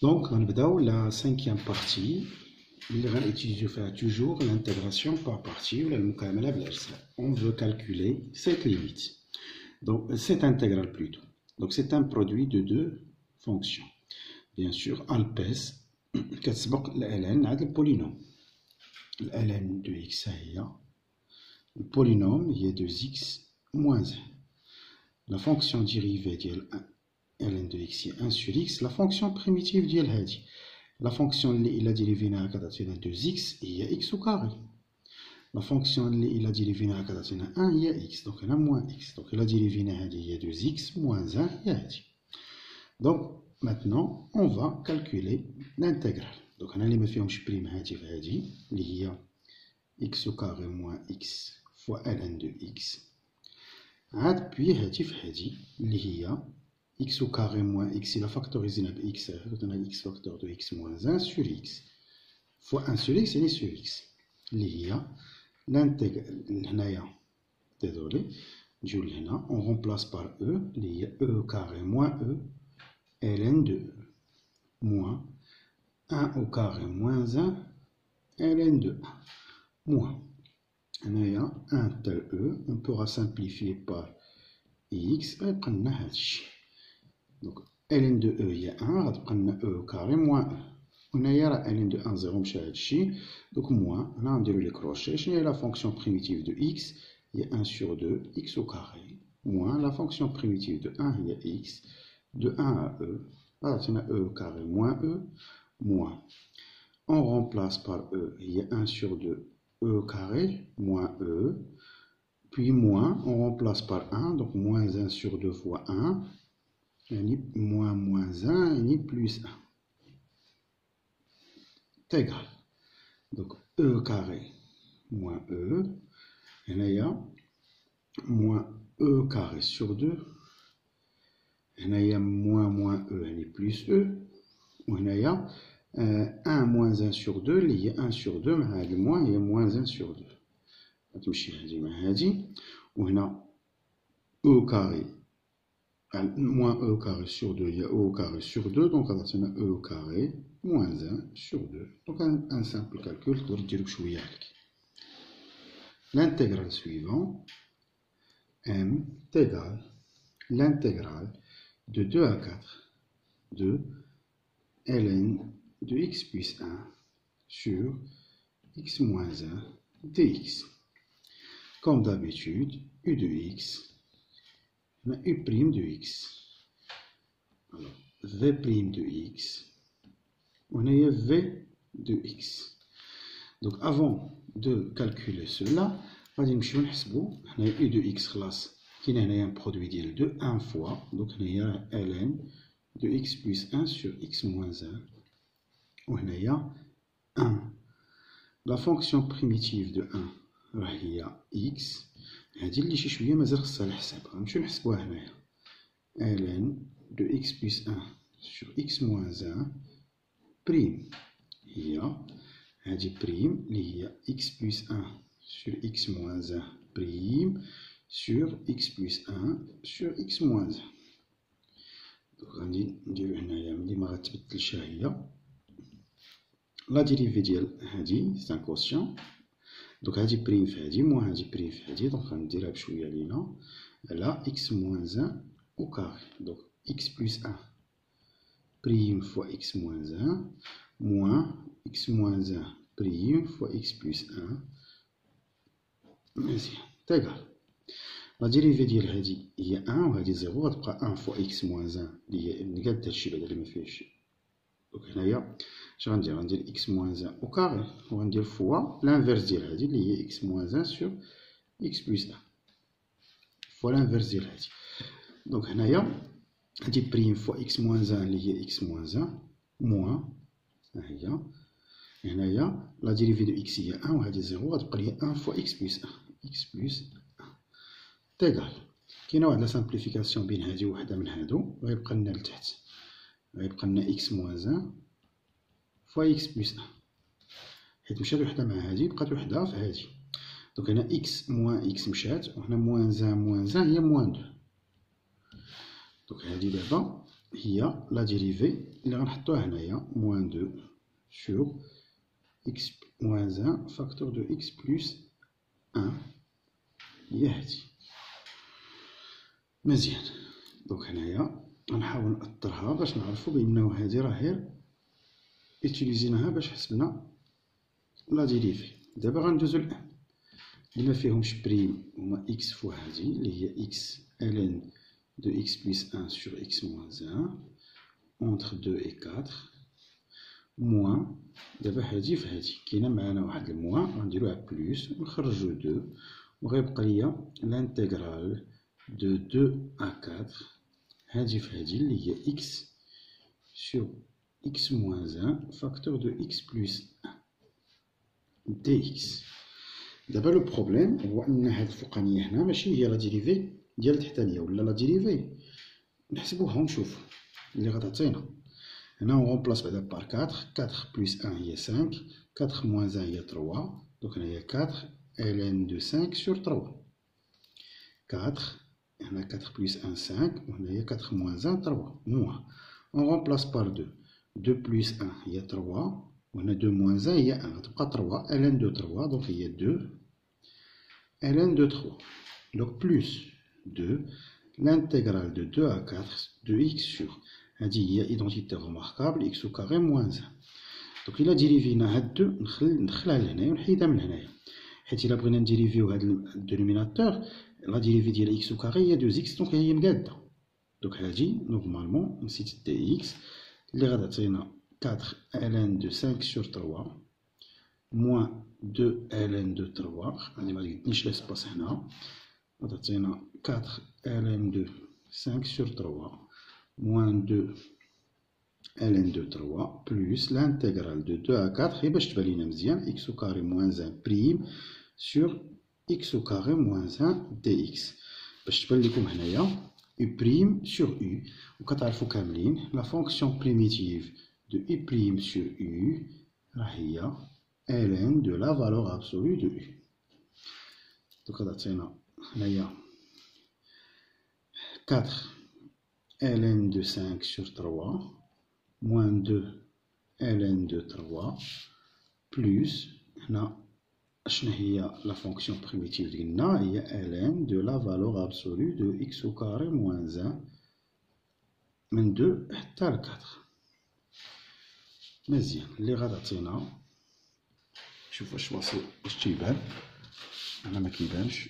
Donc, on va la cinquième partie. Il va utiliser toujours l'intégration par partie ou la mukamala b'l'ajsa. On veut calculer cette limite. Donc, cette intégrale plutôt. Donc, c'est un produit de deux fonctions. Bien sûr, alpes, كتسبق ln هذا البولينوم. ln de x هي le polynôme هي 2x moins 1. La fonction dérivée ديال ln de x هي 1 sur x. La fonction primitive ديال هذه. La fonction اللي إلا ديريفيناها كتعطينا 2x هي x au carré. La fonction اللي إلا ديريفيناها كتعطينا 1 هي x. Donc هنا moins x. Donc إلا ديريفينا هذه هي 2x moins 1 هي هذه. Donc maintenant on va calculer l'intégrale. Donc هنا اللي ما فيهمش بريم هذه في هذه اللي هي x au carré moins x fois ln de x. عاد بوي هذه في هذه اللي هي x au carré moins x, il a factorisé x, on a x facteur de x moins 1 sur x, fois 1 sur x, et sur x. Il y a l'intégral, désolé, on remplace par e, il y a e au carré moins e, ln de e, moins 1 au carré moins 1, ln de 1, moins. Il y a 1 tel e, on pourra simplifier par x, et prendre هادشي. Donc, ln de e il y a 1, غتبقى e au carré moins 1. وهنايا راه ln de 1 0 مشى هادشي. Donc moins, هنا غنديرو لي كروشي. شنو هي la fonction primitive de x هي 1 sur 2 x au carré. Moins la fonction primitive de 1 هي x. De 1 à e, غتعطينا e au carré moins e, moins. On remplace par e, il y a 1 sur 2 e au carré moins e. Puis moins, on remplace par 1, donc moins 1 sur 2 fois 1. Moins moins 1 et plus 1 est égal. Donc e carré moins e. Et là il y a moins e carré sur 2. Et là il y a moins e et plus e. Et là il y a 1 moins 1 sur 2. Il y a 1 sur 2 mais le moins il y a moins 1 sur 2. غتمشي هذه مع هذه. وهنا e carré moins e au carré sur 2, il y a e au carré sur 2, donc on a e au carré moins 1 sur 2. Donc un simple calcul, l'intégrale suivante, m est égal l'intégrale de 2 à 4 de ln de x plus 1 sur x moins 1 dx. Comme d'habitude, u de x, on a u' de x. Alors, v' de x, on a v de x. Donc, avant de calculer cela, on va dire on a u de x classe qui est un produit de 1 fois. Donc, on a ln de x plus 1 sur x moins 1. On a 1. La fonction primitive de 1 هي x. هذه اللي شي شويه مازال خصها الحساب غنمشيو نحسبوها هنايا ln de x plus 1 sur x moins 1 بريم هي هذه بريم اللي هي x plus 1 sur x moins 1 بريم sur x plus 1 sur x moins 1. دونك غادي نديرو هنايا ملي ما غتبدلش هي لا ديريفي ديال هذه سي ان كوسيون. Donc, هذه بريم في هذه موان هذه بريم في هذه. Donc, غنديرها بشوية لينا على x moins 1 au carré. Donc, x plus 1 prime fois x moins 1 moins x moins 1 prime fois x plus 1 مزيان تيغال. لا ديريفي ديال هذه هي 1 وهذه 0 غتبقى 1 فوا x moins 1 اللي هي قاد هادشي بعدا اللي ما فيهش. Donc هنايا اش غندير؟ غندير x moins 1 au carré وغندير فوا l'inverse ديال هادي اللي هي x moins 1 sur x plus 1 فوا l'inverse ديال هادي. دونك هنايا هادي بريم فوا x moins 1 اللي هي x moins 1 موان ها هي. هنايا لا ديريفي دو x هي 1 وهادي 0 غتبقى لي 1 فوا x plus 1 x plus 1 تيغال. كاينه واحد لا سامبليفيكاسيون بين هادي وحده من هادو غيبقى لنا لتحت غيبقى لنا x moins 1 فوا x plus 1 حيت مشات وحده مع هادي بقات وحده في هادي. دونك هنا x موان x مشات وهنا موان 1 موان 1 هي موان 2. دونك هادي دابا هي لا ديريفي اللي غنحطوها هنايا موان 2 sur x moins 1 facteur de x plus 1 هي هادي. مزيان. دونك هنايا غنحاول نأطرها باش نعرفو بأنه هادي راه غير اتيليزيناها باش حسبنا لا ديريفي. دابا غندوزو الآن اللي ما فيهمش بريم هما x فوا هادي اللي هي x ln de x plus 1 sur x moins 1 entre 2 et 4 موان. دابا هادي في هادي كاينه معانا واحد الموان غنديروها بلوس ونخرجو 2 وغيبقى ليا لانتيغرال دو 2 à 4 هادي في هادي اللي هي x sur x moins 1 facteur de x plus 1 dx. دابا لو بروبليم هو ان هاد الفوقانيه هنا ماشي هي لا ديريفي ديال التحتانيه ولا لا ديريفي نحسبوها ونشوفو اللي غتعطينا. هنا on remplace بعدا بار 4 4 بلس 1 هي 5 4 موان 1 هي 3 دونك هنايا 4 ln de 5 sur 3 4 هنا 4 بلس 1 5 وهنايا 4 موان 1 3 موان on remplace par 2 2 بلس 1 هي 3 وهنا 2 موان 1 هي 1 غتبقى 3 ln de 3 دونك هي 2 ln de 3 donc plus 2 l'intégrale de 2 à 4 de x sur هادي هي identité remarquable x au carré moins 1. دونك إلا ديريفينا هاد 2 ندخلها لهنايا ونحيدها من هنايا حيت إلا بغينا نديريفيو هاد الدينوميناتور لا ديريفي ديال x au carré هي 2x دونك هي مقادة. دونك هادي نورمالمون نسيت دي x اللي غتعطينا 4 ln de 5 sur 3 moins 2 ln de 3 هادي مقدنيش ليسباس هنا غتعطينا 4 ln de 5 sur 3 moins 2 ln de 3 plus l'intégrale de 2 à 4 هي باش تبان لينا مزيان x au carré moins 1 prime sur x au carré moins 1 dx باش تبان لكم هنايا u prime sur u وكتعرفوا كاملين لا فونكسيون بريميتيف de u prime sur u راه هي ln de la valeur absolue de u. دونك غتعطينا هنايا 4 ln de 5 sur 3 moins 2 ln de 3 plus هنا شنو هي لا فونكسيون بريميتيف ديالنا هي ln de la valeur absolue de x au carré moins 1 من 2 حتى ل 4. مزيان اللي غتعطينا شوف واش واصل واش تيبان انا ما كيبانش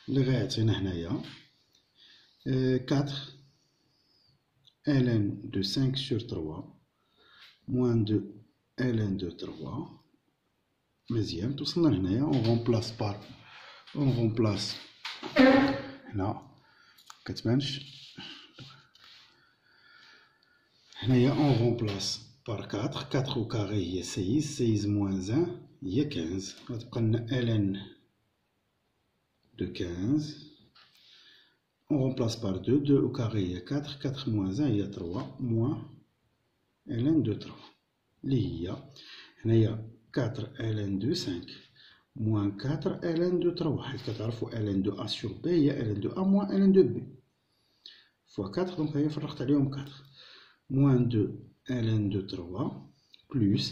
اللي غيعطينا هنايا 4 ln de 5 sur 3 moins 2 ln de 3 مزيان توصلنا لهنايا اون رومبلاس هنا كتبانش هنايا اون رومبلاس بار 4 4 au carré هي 16 16 moins 1 هي 15 غتبقى لنا ln de 15 on remplace par 2 2 au carré هي 4 4 moins 1 هي 3 moins ln de 3 اللي هي هنايا 4 ln de 5 moins 4 ln de 3 حيت كتعرفوا ln de a sur b هي ln de a moins ln de b fois 4 دونك هي فرقت عليهم 4 moins 2 ln de 3 plus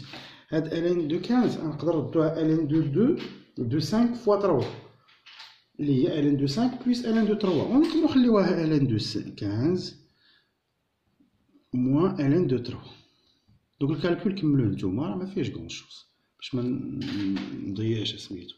هاد ln de 15 نقدر نردوها ln de 2 de 5 fois 3 اللي هي ln de 5 plus ln de 3 ونقدروا نخليوها ln de 15 moins ln de 3 دوك الكالكول كملوه نتوما راه ما فيهش كون شوز باش ما نضيعش سميتو